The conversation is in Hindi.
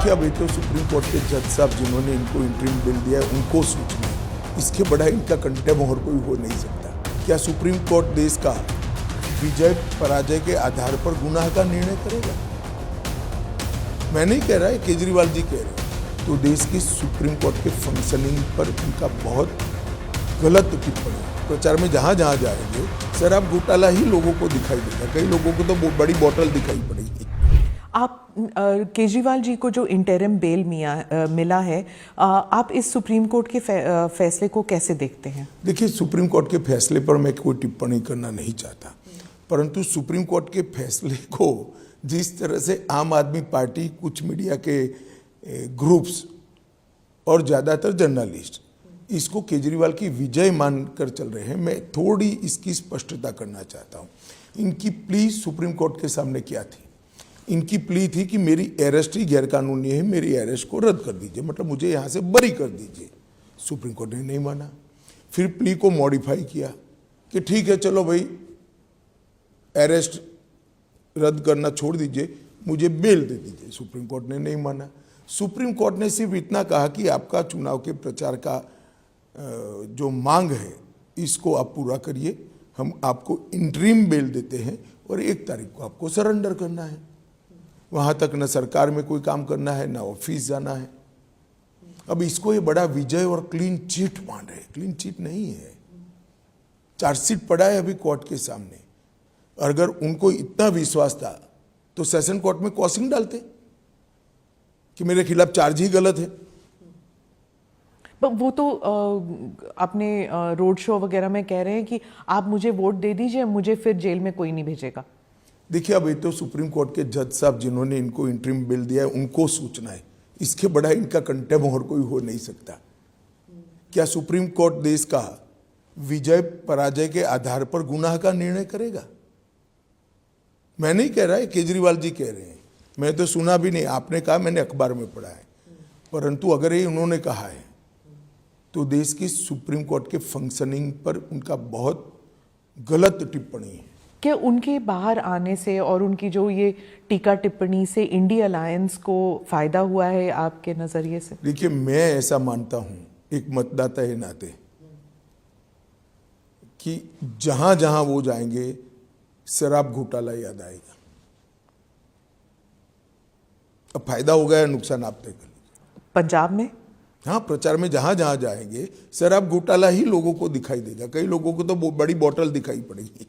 देखिए, अब ये तो सुप्रीम कोर्ट के जज साहब जिन्होंने इनको इंटरिम बिल दिया है उनको सूचना है। इसके बड़ा इनका कंटेम और कोई हो नहीं सकता। क्या सुप्रीम कोर्ट देश का विजय पराजय के आधार पर गुनाह का निर्णय करेगा? मैं नहीं कह रहा है, केजरीवाल जी कह रहे हैं। तो देश की सुप्रीम कोर्ट के फंक्शनिंग पर उनका बहुत गलत टिप्पणी। प्रचार में जहाँ जहाँ जाएंगे शराब घोटाला ही लोगों को दिखाई देगा। कई लोगों को तो बड़ी बोतल दिखाई पड़ेगी। आप केजरीवाल जी को जो इंटरिम बेल मिला है, आप इस सुप्रीम कोर्ट के फैसले को कैसे देखते हैं? देखिए, सुप्रीम कोर्ट के फैसले पर मैं कोई टिप्पणी करना नहीं चाहता, परंतु सुप्रीम कोर्ट के फैसले को जिस तरह से आम आदमी पार्टी, कुछ मीडिया के ग्रुप्स और ज़्यादातर जर्नलिस्ट इसको केजरीवाल की विजय मानकर चल रहे हैं, मैं थोड़ी इसकी स्पष्टता करना चाहता हूँ। इनकी प्ली सुप्रीम कोर्ट के सामने क्या थी? इनकी प्ली थी कि मेरी अरेस्ट ही गैरकानूनी है, मेरी अरेस्ट को रद्द कर दीजिए, मतलब मुझे यहाँ से बरी कर दीजिए। सुप्रीम कोर्ट ने नहीं माना। फिर प्ली को मॉडिफाई किया कि ठीक है, चलो भाई अरेस्ट रद्द करना छोड़ दीजिए, मुझे बेल दे दीजिए। सुप्रीम कोर्ट ने नहीं माना। सुप्रीम कोर्ट ने सिर्फ इतना कहा कि आपका चुनाव के प्रचार का जो मांग है इसको आप पूरा करिए, हम आपको इंटरिम बेल देते हैं और 1 तारीख को आपको सरेंडर करना है। वहाँ तक न सरकार में कोई काम करना है, न ऑफिस जाना है। अब इसको ये बड़ा विजय और क्लीन चिट मान रहे। क्लीन चिट नहीं है, चार्जशीट पड़ा है अभी कोर्ट के सामने। अगर उनको इतना विश्वास था तो सेशन कोर्ट में कॉसिंग डालते कि मेरे खिलाफ चार्ज ही गलत है। वो तो अपने रोड शो वगैरह में कह रहे हैं कि आप मुझे वोट दे दीजिए, मुझे फिर जेल में कोई नहीं भेजेगा। देखिए, अब ये तो सुप्रीम कोर्ट के जज साहब जिन्होंने इनको इंटरिम बिल दिया है उनको सूचना है। इसके बड़ा इनका कंटेम और कोई हो नहीं सकता। क्या सुप्रीम कोर्ट देश का विजय पराजय के आधार पर गुनाह का निर्णय करेगा? मैं नहीं कह रहा है, केजरीवाल जी कह रहे हैं। मैं तो सुना भी नहीं, आपने कहा, मैंने अखबार में पढ़ा है। परंतु अगर ये उन्होंने कहा है तो देश की सुप्रीम कोर्ट के फंक्शनिंग पर उनका बहुत गलत टिप्पणी है। क्या उनके बाहर आने से और उनकी जो ये टीका टिप्पणी से इंडिया अलायंस को फायदा हुआ है आपके नजरिए से? देखिए, मैं ऐसा मानता हूं एक मतदाता के नाते कि जहां जहां वो जाएंगे शराब घोटाला याद आएगा। अब फायदा हो गया, नुकसान आप तय कर लीजिए। पंजाब में हाँ, प्रचार में जहां जहां जाएंगे शराब घोटाला ही लोगों को दिखाई देगा। कई लोगों को तो बड़ी बोतल दिखाई पड़ेगी।